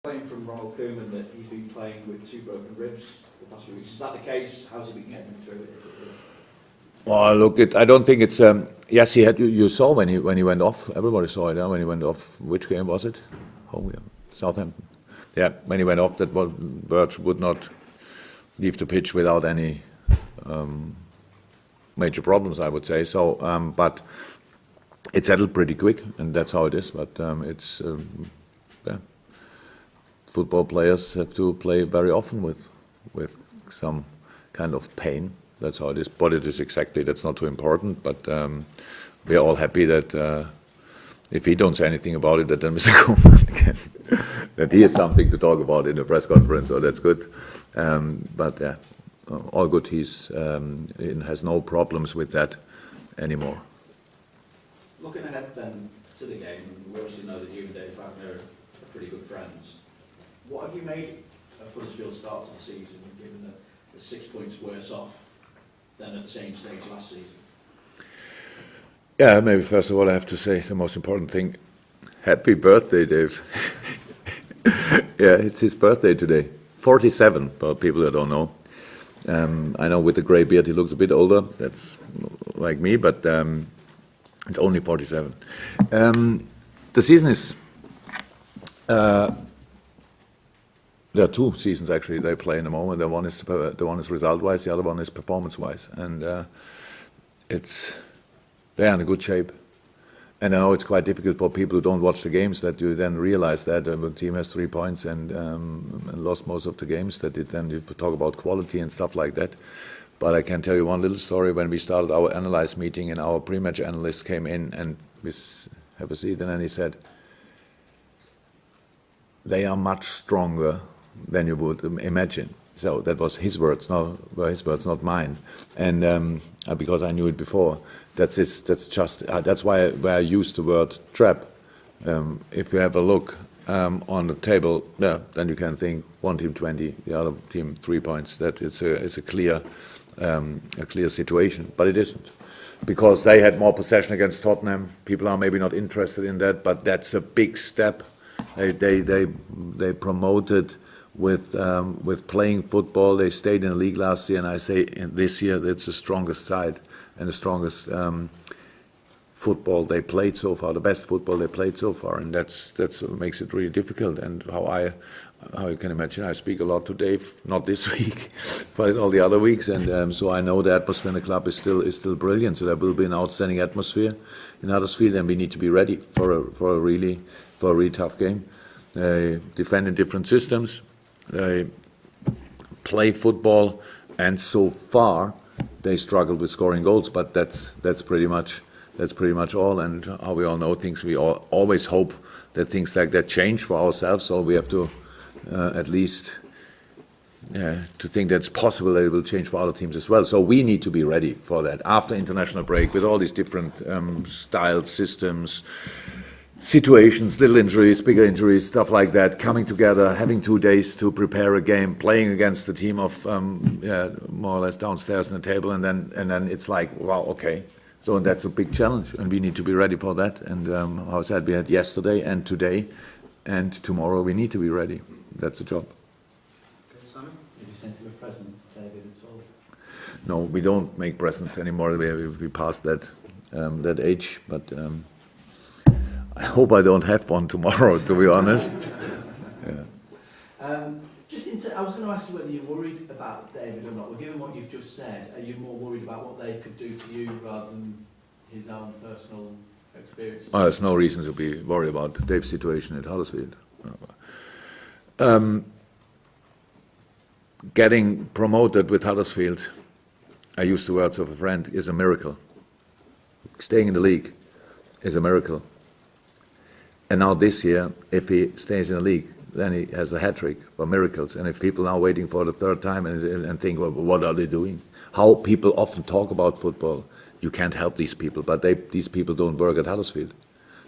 Playing from Ronald Koeman that he's been playing with 2 broken ribs the past few weeks. Is that the case? How's he been getting through it? Well, look, I don't think it's. Yes, he had. You saw when he went off. Everybody saw it. When he went off. Which game was it? Home, yeah. Southampton. Yeah, when he went off, that Birch would not leave the pitch without any major problems, I would say. So, but it settled pretty quick, and that's how it is. But it's yeah. Football players have to play very often with some kind of pain. That's how it is. But it is exactly, that's not too important. But we are all happy that if he don't say anything about it, that then Mr. Koeman can, that he has something to talk about in the press conference, so that's good. But yeah, all good. He has no problems with that anymore. Looking ahead then to the game, we obviously know that you and Dave Wagner are pretty good friends. What have you made of Huddersfield's start to the season, given that the 6 points worse off than at the same stage last season? Yeah, maybe first of all I have to say the most important thing. Happy birthday, Dave. Yeah, it's his birthday today. 47, for people that don't know. I know with the grey beard he looks a bit older. That's like me, but it's only 47. The season is... there are 2 seasons actually they play in the moment. The one is result-wise, the other one is performance-wise, and they are in a good shape. And I know it's quite difficult for people who don't watch the games that you then realize that the team has 3 points and lost most of the games. That then you talk about quality and stuff like that. But I can tell you one little story. When we started our analyze meeting, and our pre-match analyst came in and we have a seat, and then he said, "They are much stronger than you would imagine." So that was his words, not mine. And because I knew it before, that's why I used the word trap. If you have a look on the table, yeah, then you can think one team 20, the other team 3 points. That it's a clear situation, but it isn't, because they had more possession against Tottenham. People are maybe not interested in that, but that's a big step. They promoted with playing football. They stayed in the league last year, and I say this year it's the strongest side and the strongest football they played so far, the best football they played so far, and that's what makes it really difficult. And how you can imagine, I speak a lot to Dave, not this week, but all the other weeks, and so I know the atmosphere in the club is still brilliant. So there will be an outstanding atmosphere in Huddersfield, and we need to be ready for a really tough game. They defend in different systems. They play football, and so far they struggle with scoring goals. But that's pretty much all. And how we all know things, we always hope that things like that change for ourselves. So we have to at least to think that's possible that it will change for other teams as well. So we need to be ready for that after international break, with all these different styles, systems, situations, little injuries, bigger injuries, stuff like that, coming together, having 2 days to prepare a game, playing against the team of more or less downstairs in the table, and then it's like, wow, okay. So that's a big challenge, and we need to be ready for that. And how I said, we had yesterday and today, and tomorrow we need to be ready. That's the job. Okay, Simon, have you sent him a present, David, at all? No, we don't make presents anymore. We passed that age, but. I hope I don't have one tomorrow, to be honest. Yeah. I was going to ask you whether you're worried about David or not. Well, given what you've just said, are you more worried about what they could do to you rather than his own personal experience? There's no reason to be worried about Dave's situation at Huddersfield. Getting promoted with Huddersfield, I use the words of a friend, is a miracle. Staying in the league is a miracle. And now this year, if he stays in the league, then he has a hat-trick for miracles. And if people are waiting for the 3rd time and think, well, what are they doing? How people often talk about football, you can't help these people, but these people don't work at Huddersfield.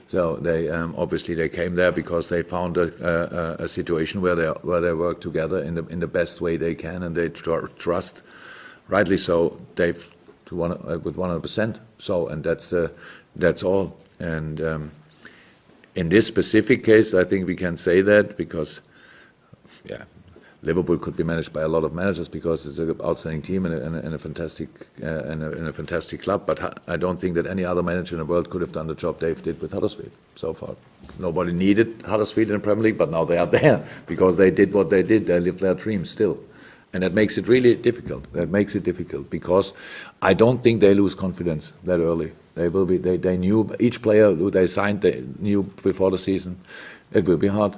So they obviously they came there because they found a situation where they work together in the best way they can, and they trust, rightly so, Dave with 100%. So, and that's all. And in this specific case, I think we can say that because yeah, Liverpool could be managed by a lot of managers because it's an outstanding team and a fantastic club. But I don't think that any other manager in the world could have done the job Dave did with Huddersfield so far. Nobody needed Huddersfield in the Premier League, but now they are there because they did what they did. They lived their dreams still, and that makes it really difficult. That makes it difficult because I don't think they lose confidence that early. They will be. They knew each player who they signed. They knew before the season it will be hard.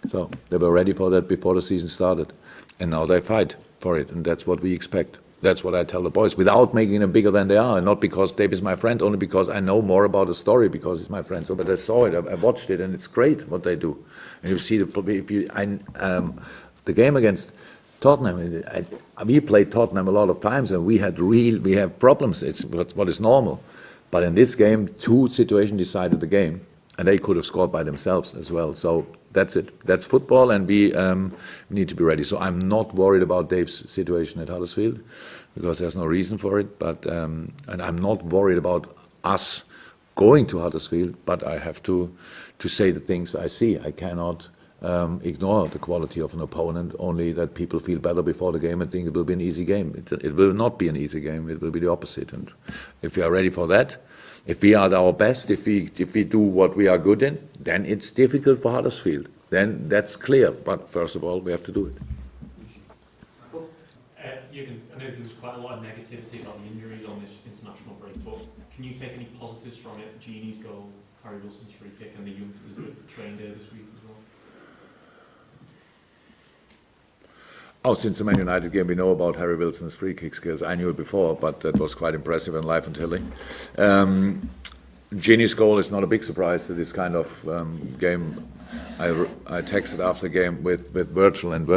So they were ready for that before the season started, and now they fight for it, and that's what we expect. That's what I tell the boys, without making them bigger than they are, and not because Dave is my friend, only because I know more about the story because he's my friend. So, but I saw it, I watched it, and it's great what they do. And you see the game against Tottenham. We played Tottenham a lot of times, and we have problems. It's what is normal. But in this game, two situations decided the game, and they could have scored by themselves as well. So that's it. That's football, and we need to be ready. So I'm not worried about Dave's situation at Huddersfield because there's no reason for it. But and I'm not worried about us going to Huddersfield. But I have to say the things I see. I cannot ignore the quality of an opponent. Only that people feel better before the game and think it will be an easy game. It will not be an easy game. It will be the opposite. And if we are ready for that. If we are at our best, if we do what we are good in, then it's difficult for Huddersfield. Then that's clear. But first of all, we have to do it. Jurgen, I know there was quite a lot of negativity about the injuries on this international break, but can you take any positives from it? Genie's goal, Harry Wilson's free kick, and the youngsters that trained there this week as well? Oh, since the Man United game, we know about Harry Wilson's free kick skills. I knew it before, but that was quite impressive and live and telling. Genie's goal is not a big surprise to this kind of game. I texted after the game with Virgil, and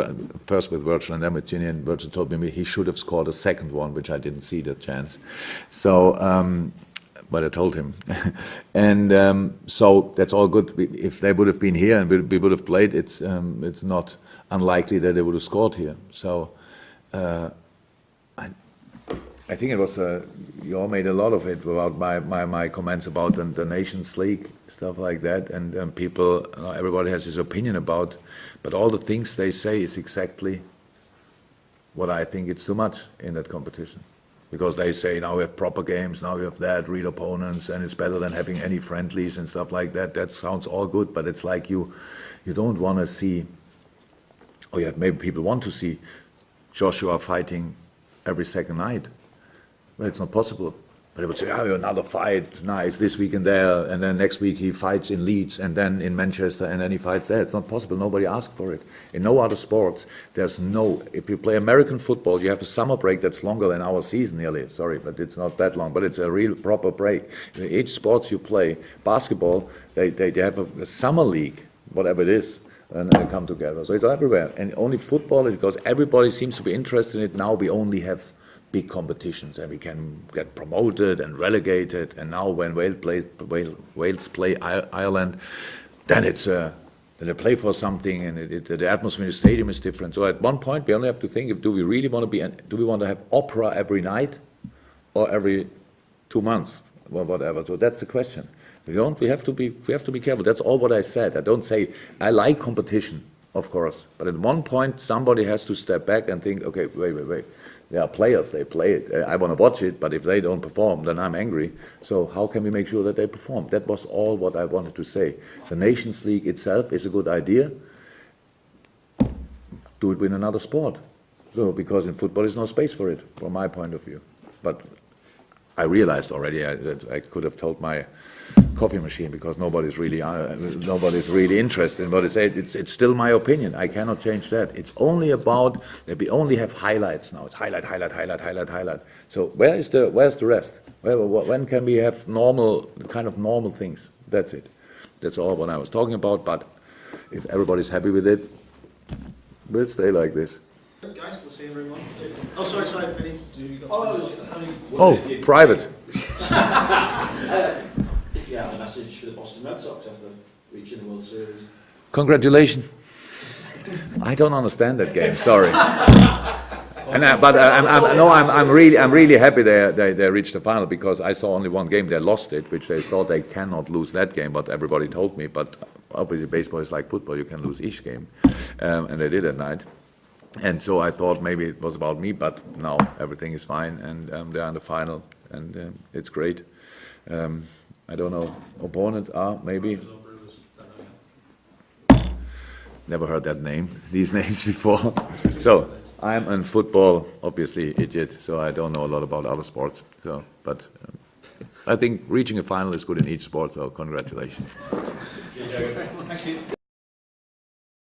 first with Virgil and then with Genie, and Virgil told me he should have scored a second one, which I didn't see that chance. So, but I told him. And so that's all good. If they would have been here and we would have played, it's not unlikely that they would have scored here. So I think it was you all made a lot of it about my comments about the Nations League, stuff like that, and people, everybody has his opinion about, but all the things they say is exactly what I think it's too much in that competition. Because they say now we have proper games, now we have that, real opponents, and it's better than having any friendlies and stuff like that. That sounds all good, but it's like you don't want to see, or yeah, maybe people want to see Joshua fighting every second night. Well, it's not possible. But they would say, oh, another fight, nice, this week and there, and then next week he fights in Leeds, and then in Manchester, and then he fights there. It's not possible. Nobody asked for it. In no other sports, if you play American football, you have a summer break that's longer than our season nearly. Sorry, but it's not that long, but it's a real proper break. In each sports you play, basketball, they have a summer league, whatever it is, and they come together. So it's everywhere. And only football, because everybody seems to be interested in it. Now we only have big competitions, and we can get promoted and relegated. And now when Wales play Ireland, then they play for something, and the atmosphere in the stadium is different. So at one point, we only have to think: do we really want to do we want to have Oprah every night, or every 2 months, or whatever? So that's the question. We have to be careful. That's all what I said. I don't say I like competition, of course, but at one point somebody has to step back and think, okay, wait. They are players, they play it. I want to watch it, but if they don't perform, then I'm angry. So how can we make sure that they perform? That was all what I wanted to say. The Nations League itself is a good idea. Do it with another sport. So, because in football there's no space for it, from my point of view. But I realized already that I could have told my coffee machine, because nobody's really interested in what I say. It's still my opinion. I cannot change that. It's only about that we only have highlights now. It's highlight. So where's the rest? When can we have normal things? That's it. That's all what I was talking about. But if everybody's happy with it, we'll stay like this. Guys, we'll see everyone. Oh, sorry, Vinny. Private. If you have a message for the Boston Red Sox after reaching the World Series. Congratulations. I don't understand that game, sorry. I'm really happy they reached the final, because I saw only one game. They lost it, which they thought they cannot lose that game. But everybody told me. But obviously, baseball is like football; you can lose each game, and they did at night. And so I thought maybe it was about me, but now everything is fine, and they're in the final, and it's great. I don't know, opponent maybe. Never heard that name, these names before. So I'm in football, obviously idiot, so I don't know a lot about other sports. So, but I think reaching a final is good in each sport. So congratulations. Thank you.